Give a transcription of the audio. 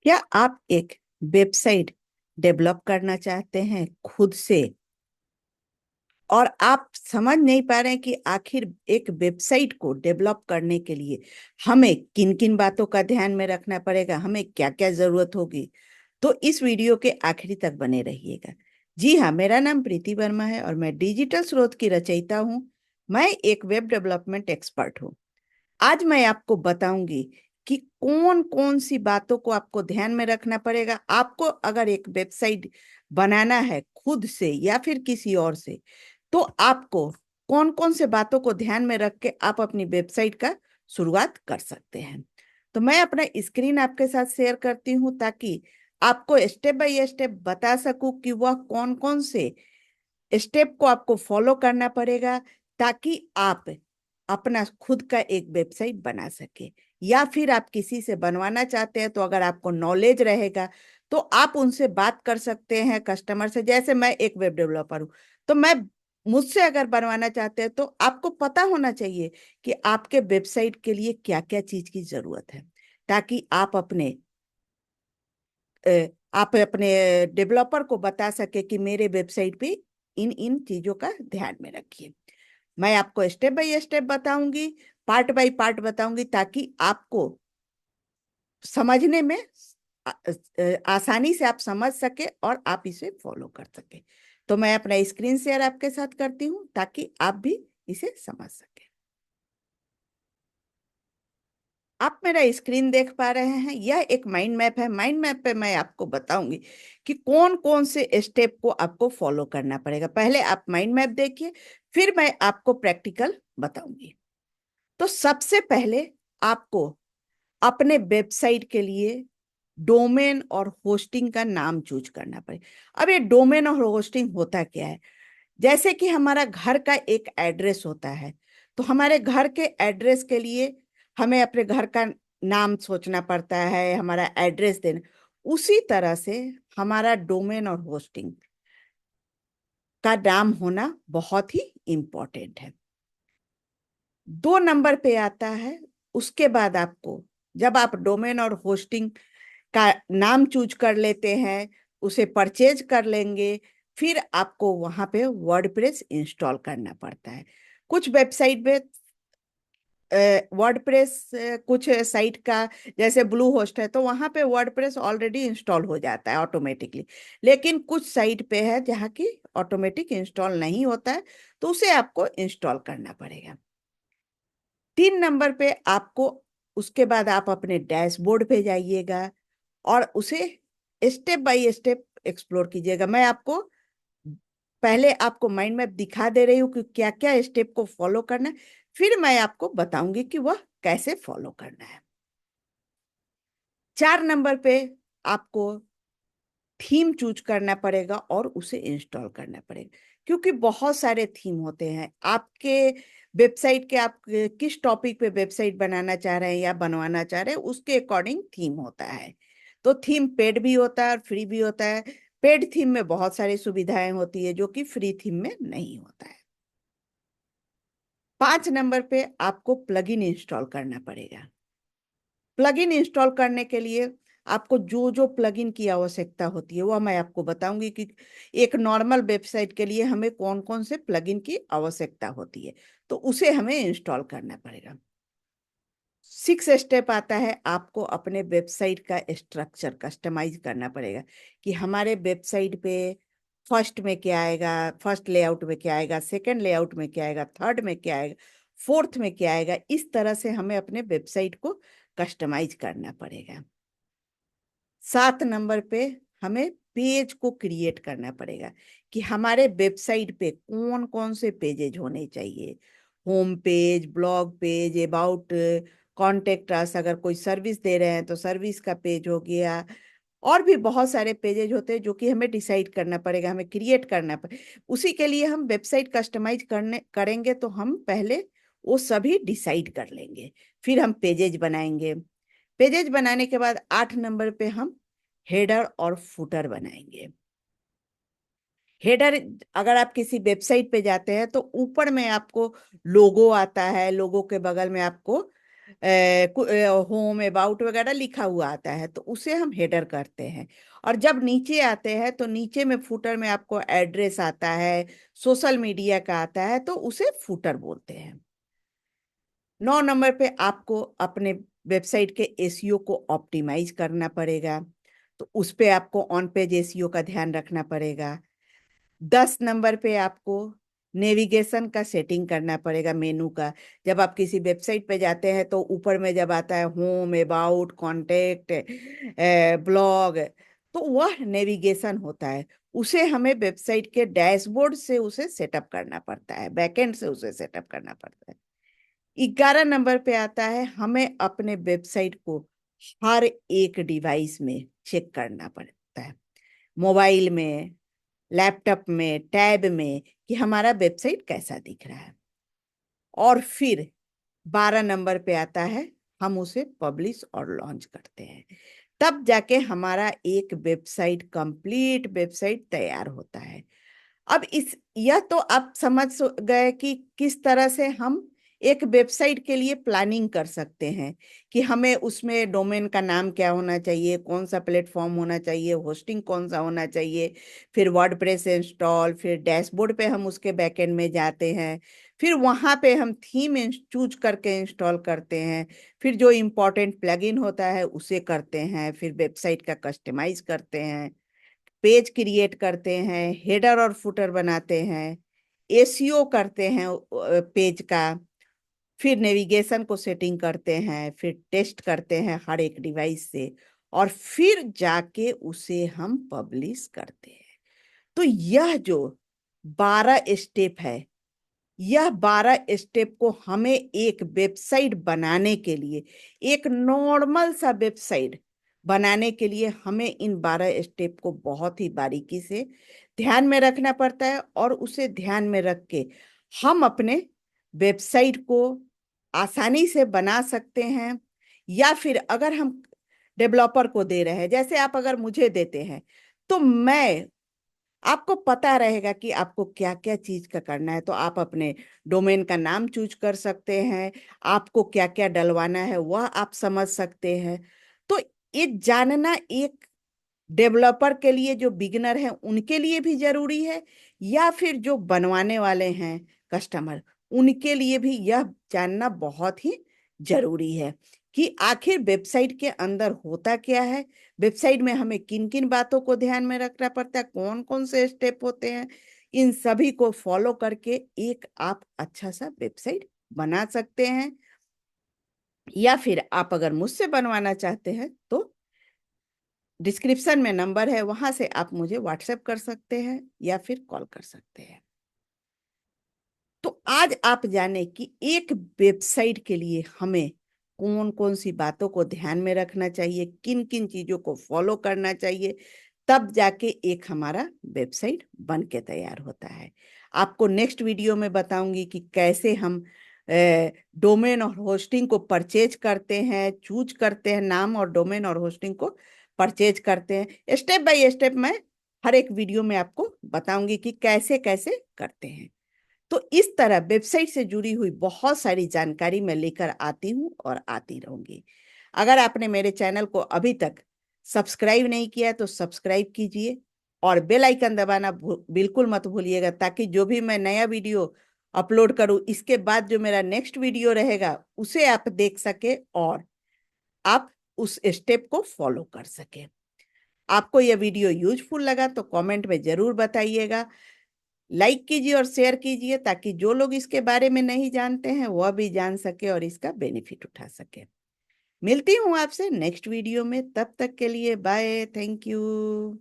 क्या आप एक वेबसाइट डेवलप करना चाहते हैं खुद से और आप समझ नहीं पा रहे हैं कि आखिर एक वेबसाइट को डेवलप करने के लिए हमें किन किन बातों का ध्यान में रखना पड़ेगा, हमें क्या क्या जरूरत होगी? तो इस वीडियो के आखिरी तक बने रहिएगा। जी हाँ, मेरा नाम प्रीति वर्मा है और मैं डिजिटल स्रोत की रचयिता हूँ। मैं एक वेब डेवलपमेंट एक्सपर्ट हूँ। आज मैं आपको बताऊंगी कि कौन कौन सी बातों को आपको ध्यान में रखना पड़ेगा। आपको अगर एक वेबसाइट बनाना है खुद से या फिर किसी और से, तो आपको कौन कौन से बातों को ध्यान में रख के आप अपनी वेबसाइट का शुरुआत कर सकते हैं। तो मैं अपना स्क्रीन आपके साथ शेयर करती हूँ ताकि आपको स्टेप बाय स्टेप बता सकूं कि वह कौन कौन से स्टेप को आपको फॉलो करना पड़ेगा ताकि आप अपना खुद का एक वेबसाइट बना सके। या फिर आप किसी से बनवाना चाहते हैं तो अगर आपको नॉलेज रहेगा तो आप उनसे बात कर सकते हैं, कस्टमर से। जैसे मैं एक वेब डेवलपर हूँ, तो मैं मुझसे अगर बनवाना चाहते हैं तो आपको पता होना चाहिए कि आपके वेबसाइट के लिए क्या क्या चीज की जरूरत है, ताकि अ, आप अपने डेवलपर को बता सके कि मेरे वेबसाइट पे इन इन चीजों का ध्यान में रखिए। मैं आपको स्टेप बाय स्टेप बताऊंगी, पार्ट बाय पार्ट बताऊंगी, ताकि आपको समझने में आसानी से आप समझ सके और आप इसे फॉलो कर सके। तो मैं अपना स्क्रीन शेयर आपके साथ करती हूँ ताकि आप भी इसे समझ सके। आप मेरा स्क्रीन देख पा रहे हैं, यह एक माइंड मैप है। माइंड मैप पे मैं आपको बताऊंगी कि कौन कौन से स्टेप को आपको फॉलो करना पड़ेगा। पहले आप माइंड मैप देखिए, फिर मैं आपको प्रैक्टिकल बताऊंगी। तो सबसे पहले आपको अपने वेबसाइट के लिए डोमेन और होस्टिंग का नाम चूज करना पड़ेगा। अब ये डोमेन और होस्टिंग होता क्या है? जैसे कि हमारा घर का एक एड्रेस होता है, तो हमारे घर के एड्रेस के लिए हमें अपने घर का नाम सोचना पड़ता है, हमारा एड्रेस देना। उसी तरह से हमारा डोमेन और होस्टिंग का नाम होना बहुत ही इम्पोर्टेंट है। 2 नंबर पे आता है। उसके बाद आपको, जब आप डोमेन और होस्टिंग का नाम चूज कर लेते हैं, उसे परचेज कर लेंगे, फिर आपको वहां पे वर्डप्रेस इंस्टॉल करना पड़ता है। कुछ वेबसाइट पे वर्डप्रेस, कुछ साइट का जैसे ब्लू होस्ट है तो वहां पे वर्डप्रेस ऑलरेडी इंस्टॉल हो जाता है ऑटोमेटिकली। लेकिन कुछ साइट पे है जहाँ की ऑटोमेटिक इंस्टॉल नहीं होता है, तो उसे आपको इंस्टॉल करना पड़ेगा। 3 नंबर पे आपको, उसके बाद आप अपने डैशबोर्ड पे जाइएगा और उसे स्टेप बाय स्टेप एक्सप्लोर कीजिएगा। मैं आपको पहले आपको माइंड मैप दिखा दे रही हूँ कि क्या क्या स्टेप को फॉलो करना है, फिर मैं आपको बताऊंगी कि वह कैसे फॉलो करना है। 4 नंबर पे आपको थीम चूज करना पड़ेगा और उसे इंस्टॉल करना पड़ेगा, क्योंकि बहुत सारे थीम होते हैं आपके वेबसाइट के। आप किस टॉपिक पे वेबसाइट बनाना चाह रहे हैं या बनवाना चाह रहे हैं, उसके अकॉर्डिंग थीम होता है। तो थीम पेड भी होता है और फ्री भी होता है। पेड थीम में बहुत सारी सुविधाएं होती है जो कि फ्री थीम में नहीं होता है। 5 नंबर पे आपको प्लगइन इंस्टॉल करना पड़ेगा। प्लगइन इंस्टॉल करने के लिए आपको जो जो प्लगइन की आवश्यकता होती है वह मैं आपको बताऊंगी कि एक नॉर्मल वेबसाइट के लिए हमें कौन कौन से प्लगइन की आवश्यकता होती है, तो उसे हमें इंस्टॉल करना पड़ेगा। 6 स्टेप आता है, आपको अपने वेबसाइट का स्ट्रक्चर कस्टमाइज करना पड़ेगा कि हमारे वेबसाइट पे फर्स्ट में क्या आएगा, फर्स्ट लेआउट में क्या आएगा, सेकंड लेआउट में क्या आएगा, थर्ड में क्या आएगा, फोर्थ में क्या आएगा। इस तरह से हमें अपने वेबसाइट को कस्टमाइज करना पड़ेगा। 7 नंबर पे हमें पेज को क्रिएट करना पड़ेगा कि हमारे वेबसाइट पे कौन कौन से पेजेज होने चाहिए। Home page, blog page, about, contact us, अगर कोई सर्विस दे रहे हैं तो सर्विस का पेज हो गया। और भी बहुत सारे पेजेज होते हैं जो कि हमें डिसाइड करना पड़ेगा, हमें क्रिएट करना पड़ेगा। उसी के लिए हम वेबसाइट कस्टमाइज करेंगे तो हम पहले वो सभी डिसाइड कर लेंगे, फिर हम पेजेज बनाएंगे। पेजेज बनाने के बाद 8 नंबर पे हम हेडर और फुटर बनाएंगे। हेडर, अगर आप किसी वेबसाइट पे जाते हैं तो ऊपर में आपको लोगो आता है, लोगो के बगल में आपको होम अबाउट वगैरह लिखा हुआ आता है, तो उसे हम हेडर करते हैं। और जब नीचे आते हैं तो नीचे में फुटर में आपको एड्रेस आता है, सोशल मीडिया का आता है, तो उसे फुटर बोलते हैं। 9 नंबर पे आपको अपने वेबसाइट के एसईओ को ऑप्टिमाइज करना पड़ेगा, तो उस पे आपको ऑन पेज एसईओ का ध्यान रखना पड़ेगा। 10 नंबर पे आपको नेविगेशन का सेटिंग करना पड़ेगा, मेनू का। जब आप किसी वेबसाइट पे जाते हैं तो ऊपर में जब आता है होम, अबाउट, कॉन्टेक्ट, ब्लॉग, तो वह नेविगेशन होता है। उसे हमें वेबसाइट के डैशबोर्ड से उसे सेटअप करना पड़ता है, बैकएंड से उसे सेटअप करना पड़ता है। 11 नंबर पे आता है हमें अपने वेबसाइट को हर एक डिवाइस में चेक करना पड़ता है, मोबाइल में, लैपटॉप में, टैब में, कि हमारा वेबसाइट कैसा दिख रहा है। और फिर 12 नंबर पे आता है हम उसे पब्लिश और लॉन्च करते हैं, तब जाके हमारा एक वेबसाइट, कंप्लीट वेबसाइट तैयार होता है। अब इस यह तो आप समझ गए कि किस तरह से हम एक वेबसाइट के लिए प्लानिंग कर सकते हैं, कि हमें उसमें डोमेन का नाम क्या होना चाहिए, कौन सा प्लेटफॉर्म होना चाहिए, होस्टिंग कौन सा होना चाहिए, फिर वर्डप्रेस इंस्टॉल, फिर डैशबोर्ड पे हम उसके बैकएंड में जाते हैं, फिर वहां पे हम थीम चूज करके इंस्टॉल करते हैं, फिर जो इम्पोर्टेंट प्लगइन होता है उसे करते हैं, फिर वेबसाइट का कस्टमाइज करते हैं, पेज क्रिएट करते हैं, हेडर और फुटर बनाते हैं, एसईओ करते हैं पेज का, फिर नेविगेशन को सेटिंग करते हैं, फिर टेस्ट करते हैं हर एक डिवाइस से, और फिर जाके उसे हम पब्लिश करते हैं। तो यह जो 12 स्टेप है, यह 12 स्टेप को हमें एक वेबसाइट बनाने के लिए, एक नॉर्मल सा वेबसाइट बनाने के लिए, हमें इन 12 स्टेप को बहुत ही बारीकी से ध्यान में रखना पड़ता है। और उसे ध्यान में रख के हम अपने वेबसाइट को आसानी से बना सकते हैं। या फिर अगर हम डेवलपर को दे रहे हैं, जैसे आप अगर मुझे देते हैं, तो मैं, आपको पता रहेगा कि आपको क्या क्या चीज का करना है, तो आप अपने डोमेन का नाम चूज कर सकते हैं, आपको क्या क्या डलवाना है वह आप समझ सकते हैं। तो ये जानना एक डेवलपर के लिए, जो बिगिनर है उनके लिए भी जरूरी है, या फिर जो बनवाने वाले हैं कस्टमर, उनके लिए भी यह जानना बहुत ही जरूरी है कि आखिर वेबसाइट के अंदर होता क्या है, वेबसाइट में हमें किन किन बातों को ध्यान में रखना पड़ता है, कौन कौन से स्टेप होते हैं। इन सभी को फॉलो करके एक आप अच्छा सा वेबसाइट बना सकते हैं। या फिर आप अगर मुझसे बनवाना चाहते हैं तो डिस्क्रिप्शन में नंबर है, वहां से आप मुझे व्हाट्सएप कर सकते हैं या फिर कॉल कर सकते हैं। तो आज आप जाने कि एक वेबसाइट के लिए हमें कौन कौन सी बातों को ध्यान में रखना चाहिए, किन किन चीजों को फॉलो करना चाहिए, तब जाके एक हमारा वेबसाइट बन के तैयार होता है। आपको नेक्स्ट वीडियो में बताऊंगी कि कैसे हम डोमेन और होस्टिंग को परचेज करते हैं, चूज करते हैं, नाम और डोमेन और होस्टिंग को परचेज करते हैं। स्टेप बाय स्टेप मैं हर एक वीडियो में आपको बताऊंगी कि कैसे कैसे करते हैं। तो इस तरह वेबसाइट से जुड़ी हुई बहुत सारी जानकारी मैं लेकर आती हूँ और आती रहूंगी। अगर आपने मेरे चैनल को अभी तक सब्सक्राइब नहीं किया है तो सब्सक्राइब कीजिए, और बेल आइकन दबाना बिल्कुल मत भूलिएगा, ताकि जो भी मैं नया वीडियो अपलोड करूँ, इसके बाद जो मेरा नेक्स्ट वीडियो रहेगा उसे आप देख सके और आप उस स्टेप को फॉलो कर सके। आपको यह वीडियो यूजफुल लगा तो कमेंट में जरूर बताइएगा, लाइक कीजिए और शेयर कीजिए, ताकि जो लोग इसके बारे में नहीं जानते हैं वह भी जान सके और इसका बेनिफिट उठा सके। मिलती हूँ आपसे नेक्स्ट वीडियो में, तब तक के लिए बाय, थैंक यू।